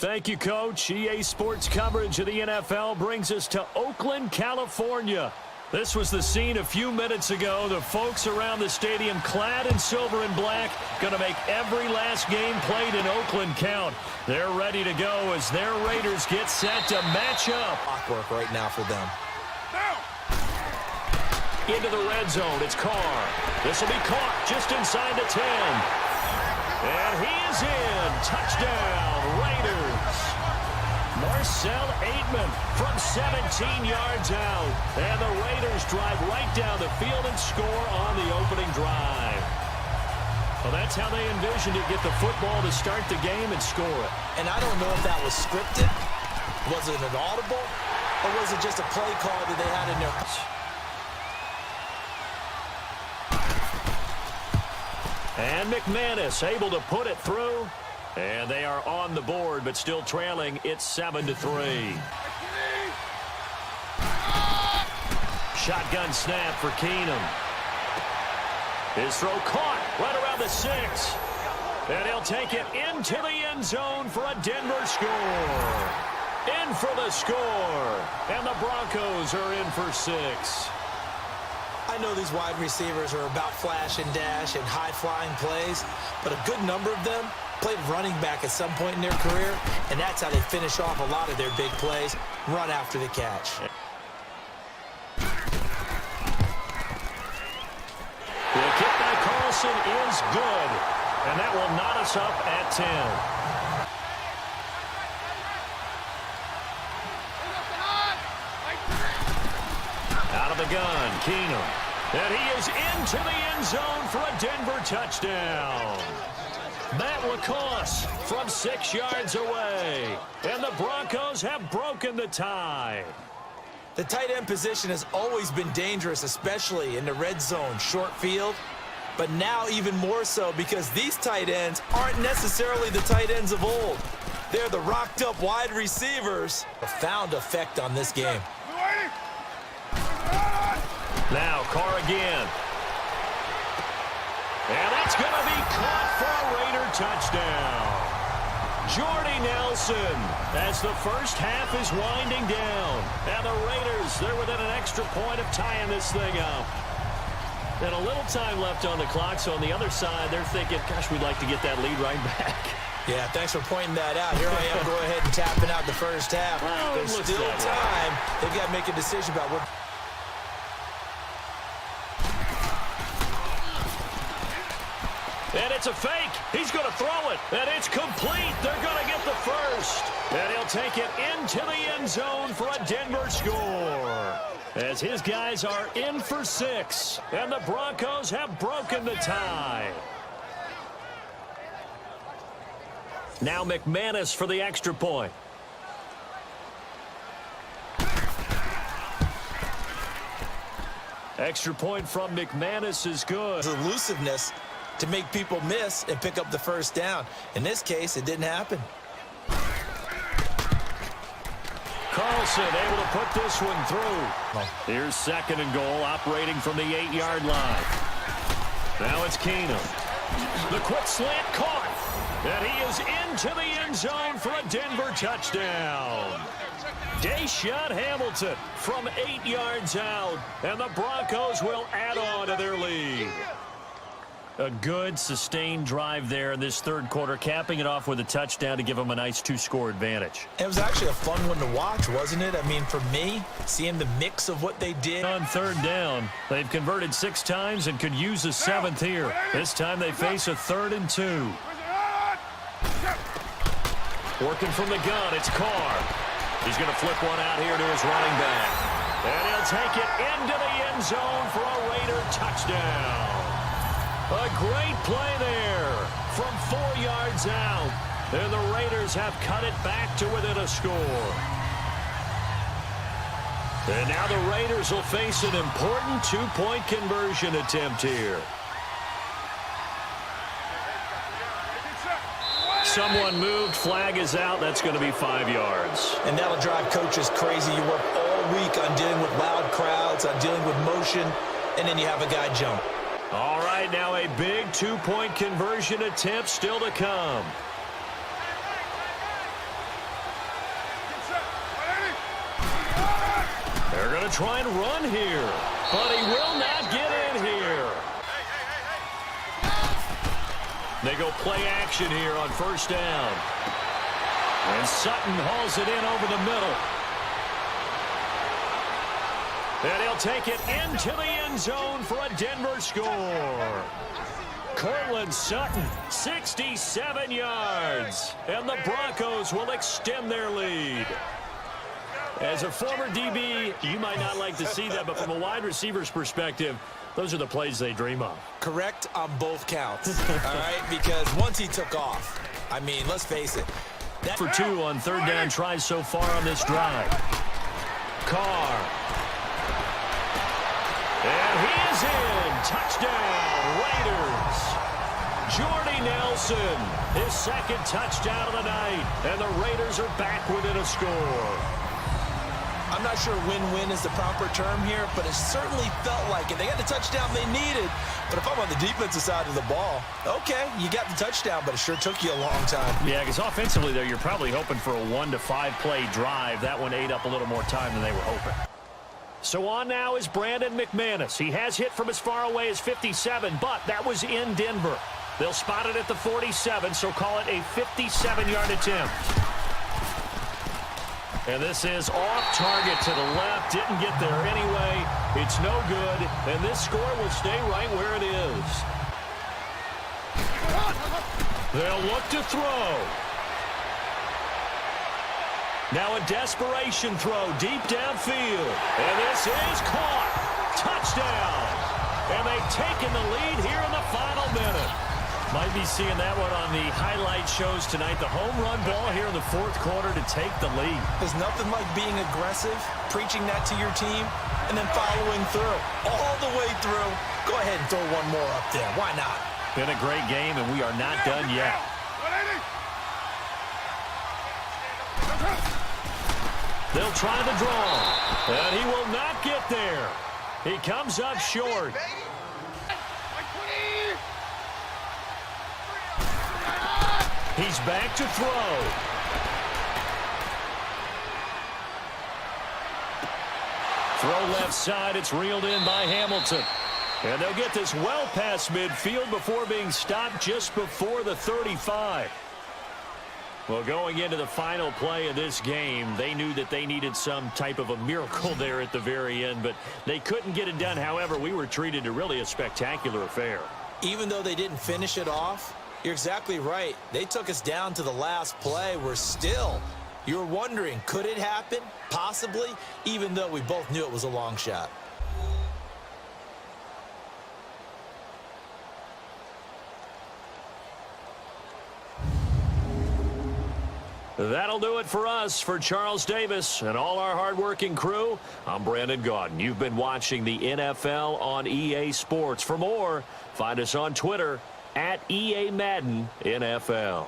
Thank you, Coach. EA Sports coverage of the NFL brings us to Oakland, California. This was the scene a few minutes ago. The folks around the stadium clad in silver and black going to make every last game played in Oakland count. They're ready to go as their Raiders get set to match up. Work right now for them. Into the red zone. It's Carr. This will be caught just inside the 10. And he is in. Touchdown, Raiders. Marcel Aitman from 17 yards out. And the Raiders drive right down the field and score on the opening drive. Well, that's how they envisioned it. Get the football to start the game and score it. And I don't know if that was scripted. Was it an audible? Or was it just a play call that they had in their... And McManus able to put it through. And they are on the board, but still trailing. It's 7-3. Shotgun snap for Keenum. His throw caught right around the 6. And he'll take it into the end zone for a Denver score. In for the score. And the Broncos are in for 6. I know these wide receivers are about flash and dash and high-flying plays, but a good number of them played running back at some point in their career, and that's how they finish off a lot of their big plays, run after the catch. The kick by Carlson is good, and that will knot us up at 10. Out of the gun, Keenum. And he is into the end zone for a Denver touchdown. Matt LaCosse from 6 yards away. And the Broncos have broken the tie. The tight end position has always been dangerous, especially in the red zone, short field. But now even more so because these tight ends aren't necessarily the tight ends of old. They're the rocked-up wide receivers. Profound effect on this game. Now Carr again. And that's going to be caught for a Raider touchdown. Jordy Nelson as the first half is winding down. And the Raiders, they're within an extra point of tying this thing up. And a little time left on the clock, so on the other side, they're thinking, gosh, we'd like to get that lead right back. Yeah, thanks for pointing that out. Here I am, go ahead and tapping out the first half. Well, there's still time. They've got to make a decision about what... And it's a fake. He's going to throw it. And it's complete. They're going to get the first. And he'll take it into the end zone for a Denver score. As his guys are in for 6. And the Broncos have broken the tie. Now McManus for the extra point. Extra point from McManus is good. Elusiveness to make people miss and pick up the first down. In this case, it didn't happen. Carlson able to put this one through. Here's 2nd and goal, operating from the 8-yard line. Now it's Keenum. The quick slant caught. And he is into the end zone for a Denver touchdown. Deshaun Hamilton from 8 yards out. And the Broncos will add on to their lead. A good, sustained drive there in this third quarter, capping it off with a touchdown to give them a nice 2-score advantage. It was actually a fun one to watch, wasn't it? I mean, for me, seeing the mix of what they did. On 3rd down, they've converted 6 times and could use a 7th here. This time they face a 3rd and 2. Working from the gun, it's Carr. He's going to flip one out here to his running back. And he'll take it into the end zone for a Raider touchdown. A great play there from 4 yards out. And the Raiders have cut it back to within a score. And now the Raiders will face an important 2-point conversion attempt here. Someone moved, flag is out. That's going to be 5 yards. And that'll drive coaches crazy. You work all week on dealing with loud crowds, on dealing with motion, and then you have a guy jump. All right, now a big 2-point conversion attempt still to come. to try and run here, but he will not get in here. They go play action here on first down. And Sutton hauls it in over the middle. And he'll take it into the end zone for a Denver score. Cortland Sutton, 67 yards. And the Broncos will extend their lead. As a former DB, you might not like to see that, but from a wide receiver's perspective, those are the plays they dream of. Correct on both counts, all right? Because once he took off, I mean, let's face it. That for 2 on third down tries so far on this drive. Carr. And he is in. Touchdown, Raiders. Jordy Nelson, his second touchdown of the night. And the Raiders are back within a score. I'm not sure win-win is the proper term here, but it certainly felt like it. They got the touchdown they needed, but if I'm on the defensive side of the ball, okay, you got the touchdown, but it sure took you a long time. Yeah, because offensively, though, you're probably hoping for a 1 to 5 play drive. That one ate up a little more time than they were hoping. So on now is Brandon McManus. He has hit from as far away as 57, but that was in Denver. They'll spot it at the 47, so call it a 57-yard attempt. And this is off target to the left. Didn't get there anyway. It's no good. And this score will stay right where it is. They'll look to throw. Now a desperation throw deep downfield. And this is caught. Touchdown. And they've taken the lead here in the final minute. Might be seeing that one on the highlight shows tonight. The home run ball here in the fourth quarter to take the lead. There's nothing like being aggressive, preaching that to your team, and then following through. All the way through. Go ahead and throw one more up there. Why not? Been a great game, and we are not done yet. They'll try the draw, and he will not get there. He comes up short. He's back to throw. Throw left side. It's reeled in by Hamilton. And they'll get this well past midfield before being stopped just before the 35. Well, going into the final play of this game, they knew that they needed some type of a miracle there at the very end, but they couldn't get it done. However, we were treated to really a spectacular affair. Even though they didn't finish it off, you're exactly right. They took us down to the last play. We're still, you're wondering, could it happen? Possibly, even though we both knew it was a long shot. That'll do it for us. For Charles Davis and all our hardworking crew, I'm Brandon Gaudin. You've been watching the NFL on EA Sports. For more, find us on Twitter @EA Madden NFL.